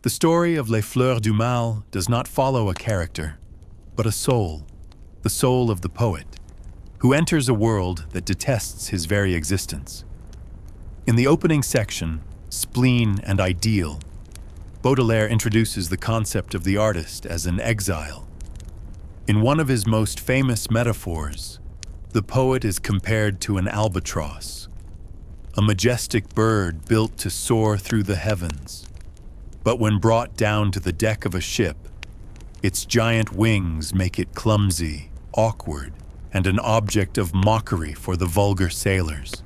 The story of Les Fleurs du Mal does not follow a character, but a soul, the soul of the poet, who enters a world that detests his very existence. In the opening section, Spleen and Ideal, Baudelaire introduces the concept of the artist as an exile. In one of his most famous metaphors, the poet is compared to an albatross, a majestic bird built to soar through the heavens. But when brought down to the deck of a ship, its giant wings make it clumsy, awkward, and an object of mockery for the vulgar sailors.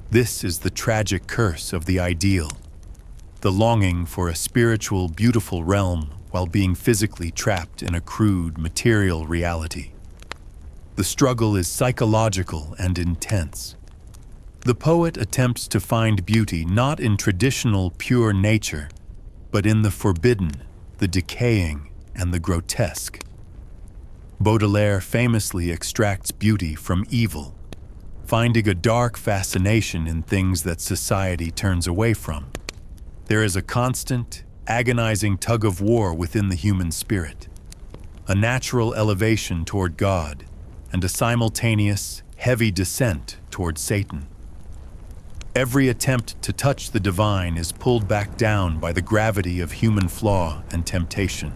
This is the tragic curse of the ideal, the longing for a spiritual, beautiful realm while being physically trapped in a crude, material reality. The struggle is psychological and intense. The poet attempts to find beauty not in traditional, pure nature, but in the forbidden, the decaying, and the grotesque. Baudelaire famously extracts beauty from evil, finding a dark fascination in things that society turns away from. There is a constant, agonizing tug-of-war within the human spirit, a natural elevation toward God, and a simultaneous, heavy descent toward Satan. Every attempt to touch the divine is pulled back down by the gravity of human flaw and temptation.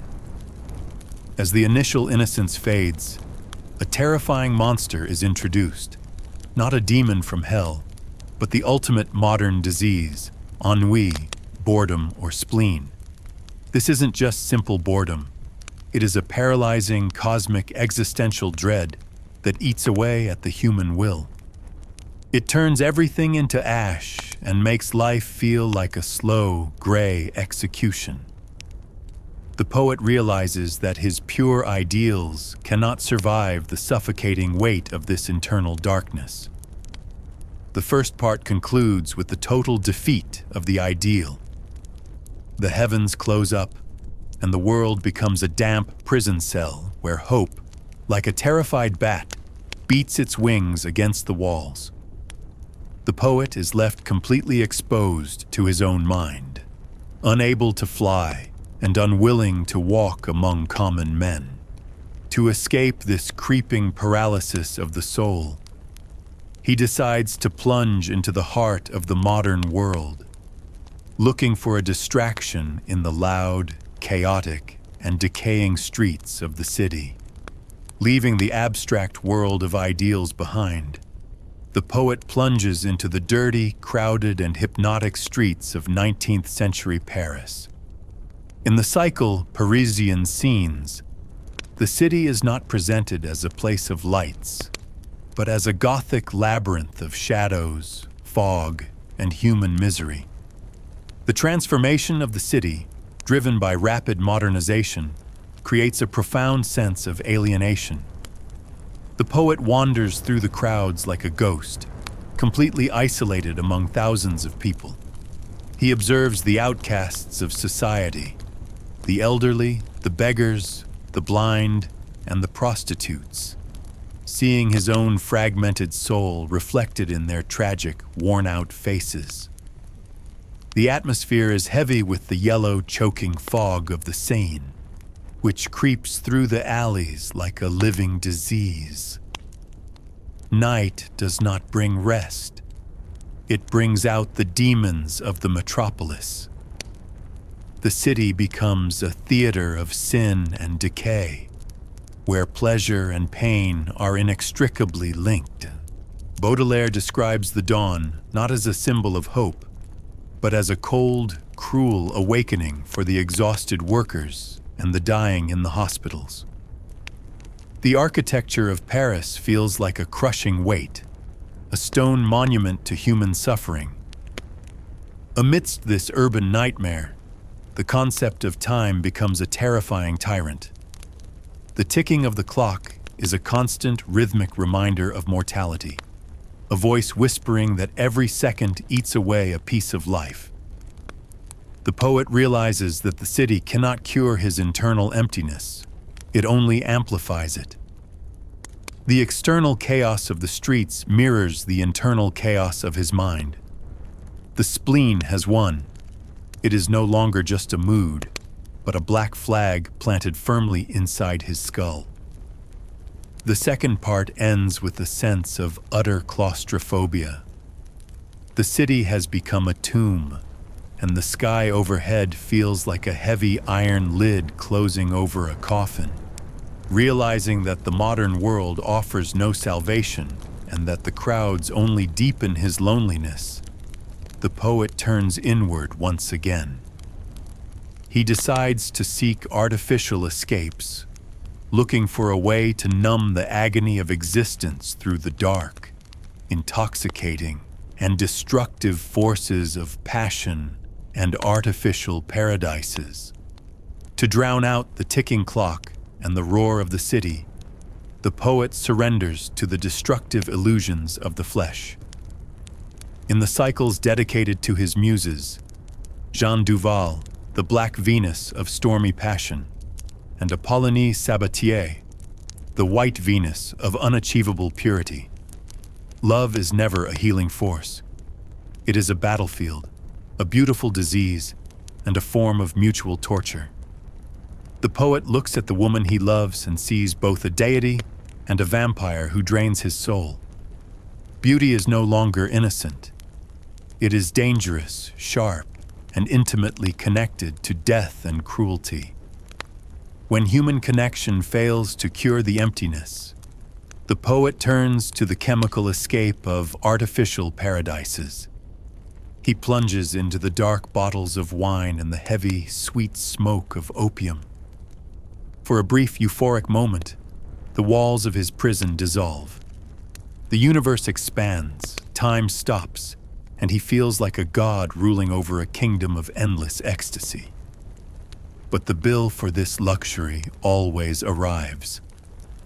As the initial innocence fades, a terrifying monster is introduced, not a demon from hell, but the ultimate modern disease, ennui, boredom, or spleen. This isn't just simple boredom. It is a paralyzing, cosmic, existential dread that eats away at the human will. It turns everything into ash and makes life feel like a slow, gray execution. The poet realizes that his pure ideals cannot survive the suffocating weight of this internal darkness. The first part concludes with the total defeat of the ideal. The heavens close up, and the world becomes a damp prison cell where hope, like a terrified bat, beats its wings against the walls. The poet is left completely exposed to his own mind, unable to fly and unwilling to walk among common men. To escape this creeping paralysis of the soul, he decides to plunge into the heart of the modern world, looking for a distraction in the loud, chaotic, and decaying streets of the city. Leaving the abstract world of ideals behind, the poet plunges into the dirty, crowded, and hypnotic streets of 19th century Paris. In the cycle Parisian Scenes, the city is not presented as a place of lights, but as a gothic labyrinth of shadows, fog, and human misery. The transformation of the city, driven by rapid modernization, creates a profound sense of alienation. The poet wanders through the crowds like a ghost, completely isolated among thousands of people. He observes the outcasts of society, the elderly, the beggars, the blind, and the prostitutes, seeing his own fragmented soul reflected in their tragic, worn-out faces. The atmosphere is heavy with the yellow, choking fog of the Seine, which creeps through the alleys like a living disease. Night does not bring rest. It brings out the demons of the metropolis. The city becomes a theater of sin and decay, where pleasure and pain are inextricably linked. Baudelaire describes the dawn not as a symbol of hope, but as a cold, cruel awakening for the exhausted workers and the dying in the hospitals. The architecture of Paris feels like a crushing weight, a stone monument to human suffering. Amidst this urban nightmare, the concept of time becomes a terrifying tyrant. The ticking of the clock is a constant, rhythmic reminder of mortality, a voice whispering that every second eats away a piece of life. The poet realizes that the city cannot cure his internal emptiness. It only amplifies it. The external chaos of the streets mirrors the internal chaos of his mind. The spleen has won. It is no longer just a mood, but a black flag planted firmly inside his skull. The second part ends with a sense of utter claustrophobia. The city has become a tomb, and the sky overhead feels like a heavy iron lid closing over a coffin. Realizing that the modern world offers no salvation and that the crowds only deepen his loneliness, the poet turns inward once again. He decides to seek artificial escapes, looking for a way to numb the agony of existence through the dark, intoxicating, and destructive forces of passion and artificial paradises. To drown out the ticking clock and the roar of the city, the poet surrenders to the destructive illusions of the flesh. In the cycles dedicated to his muses, Jean Duval, the Black Venus of stormy passion, and Apollonie Sabatier, the White Venus of unachievable purity, love is never a healing force. It is a battlefield, a beautiful disease, and a form of mutual torture. The poet looks at the woman he loves and sees both a deity and a vampire who drains his soul. Beauty is no longer innocent. It is dangerous, sharp, and intimately connected to death and cruelty. When human connection fails to cure the emptiness, the poet turns to the chemical escape of artificial paradises. He plunges into the dark bottles of wine and the heavy, sweet smoke of opium. For a brief euphoric moment, the walls of his prison dissolve. The universe expands, time stops, and he feels like a god ruling over a kingdom of endless ecstasy. But the bill for this luxury always arrives.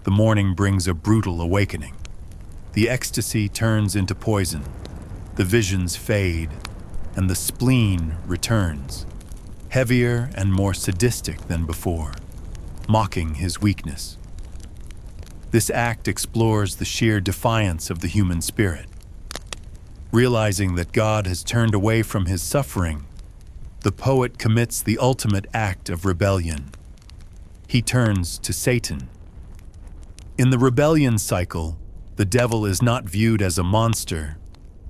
The morning brings a brutal awakening. The ecstasy turns into poison, the visions fade, and the spleen returns, heavier and more sadistic than before, mocking his weakness. This act explores the sheer defiance of the human spirit. Realizing that God has turned away from his suffering, the poet commits the ultimate act of rebellion. He turns to Satan. In the rebellion cycle, the devil is not viewed as a monster,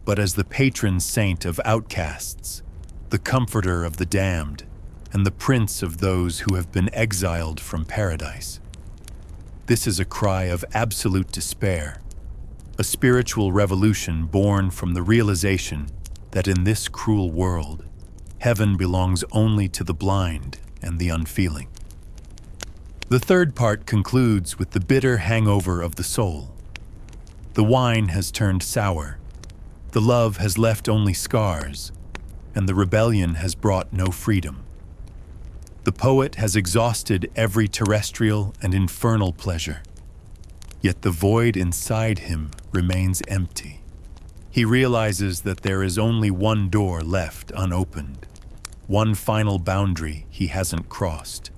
but as the patron saint of outcasts, the comforter of the damned, and the prince of those who have been exiled from paradise. This is a cry of absolute despair, a spiritual revolution born from the realization that in this cruel world, heaven belongs only to the blind and the unfeeling. The third part concludes with the bitter hangover of the soul. The wine has turned sour, the love has left only scars, and the rebellion has brought no freedom. The poet has exhausted every terrestrial and infernal pleasure, yet the void inside him remains empty. He realizes that there is only one door left unopened, one final boundary he hasn't crossed.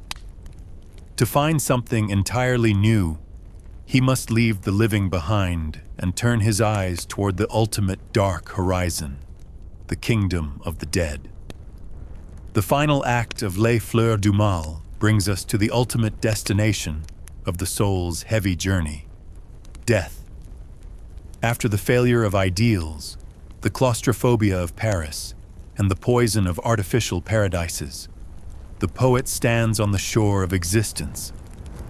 To find something entirely new, he must leave the living behind and turn his eyes toward the ultimate dark horizon, the kingdom of the dead. The final act of Les Fleurs du Mal brings us to the ultimate destination of the soul's heavy journey, death. After the failure of ideals, the claustrophobia of Paris, and the poison of artificial paradises, the poet stands on the shore of existence,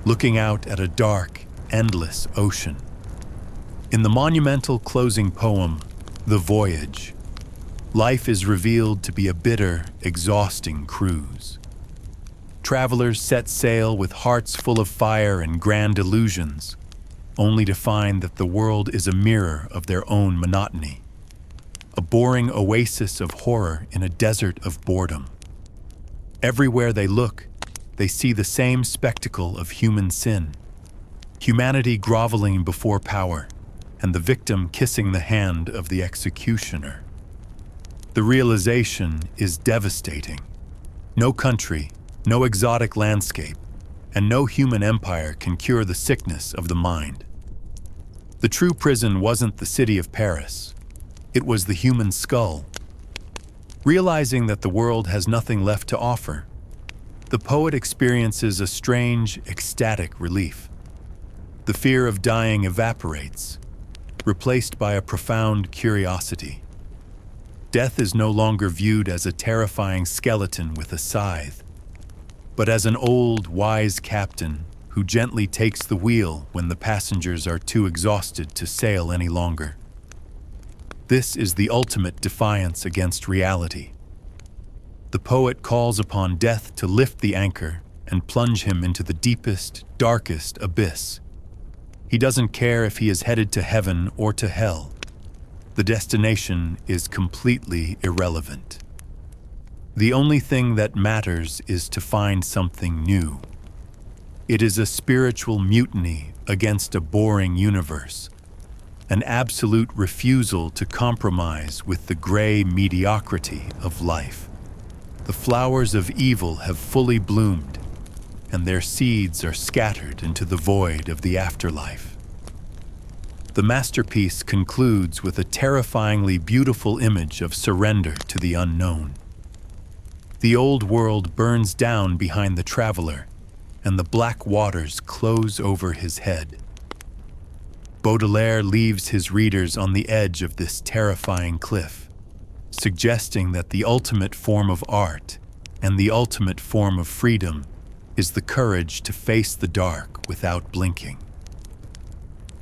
looking out at a dark, endless ocean. In the monumental closing poem, The Voyage, life is revealed to be a bitter, exhausting cruise. Travelers set sail with hearts full of fire and grand illusions, only to find that the world is a mirror of their own monotony, a boring oasis of horror in a desert of boredom. Everywhere they look, they see the same spectacle of human sin, humanity groveling before power, and the victim kissing the hand of the executioner. The realization is devastating. No country, no exotic landscape, and no human empire can cure the sickness of the mind. The true prison wasn't the city of Paris. It was the human skull. Realizing that the world has nothing left to offer, the poet experiences a strange, ecstatic relief. The fear of dying evaporates, replaced by a profound curiosity. Death is no longer viewed as a terrifying skeleton with a scythe, but as an old, wise captain who gently takes the wheel when the passengers are too exhausted to sail any longer. This is the ultimate defiance against reality. The poet calls upon death to lift the anchor and plunge him into the deepest, darkest abyss. He doesn't care if he is headed to heaven or to hell. The destination is completely irrelevant. The only thing that matters is to find something new. It is a spiritual mutiny against a boring universe, an absolute refusal to compromise with the gray mediocrity of life. The flowers of evil have fully bloomed, and their seeds are scattered into the void of the afterlife. The masterpiece concludes with a terrifyingly beautiful image of surrender to the unknown. The old world burns down behind the traveler, and the black waters close over his head. Baudelaire leaves his readers on the edge of this terrifying cliff, suggesting that the ultimate form of art and the ultimate form of freedom is the courage to face the dark without blinking.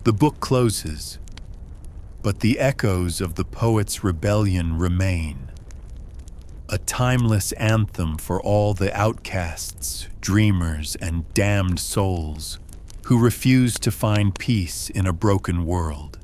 The book closes, but the echoes of the poet's rebellion remain, a timeless anthem for all the outcasts, dreamers, and damned souls who refuse to find peace in a broken world.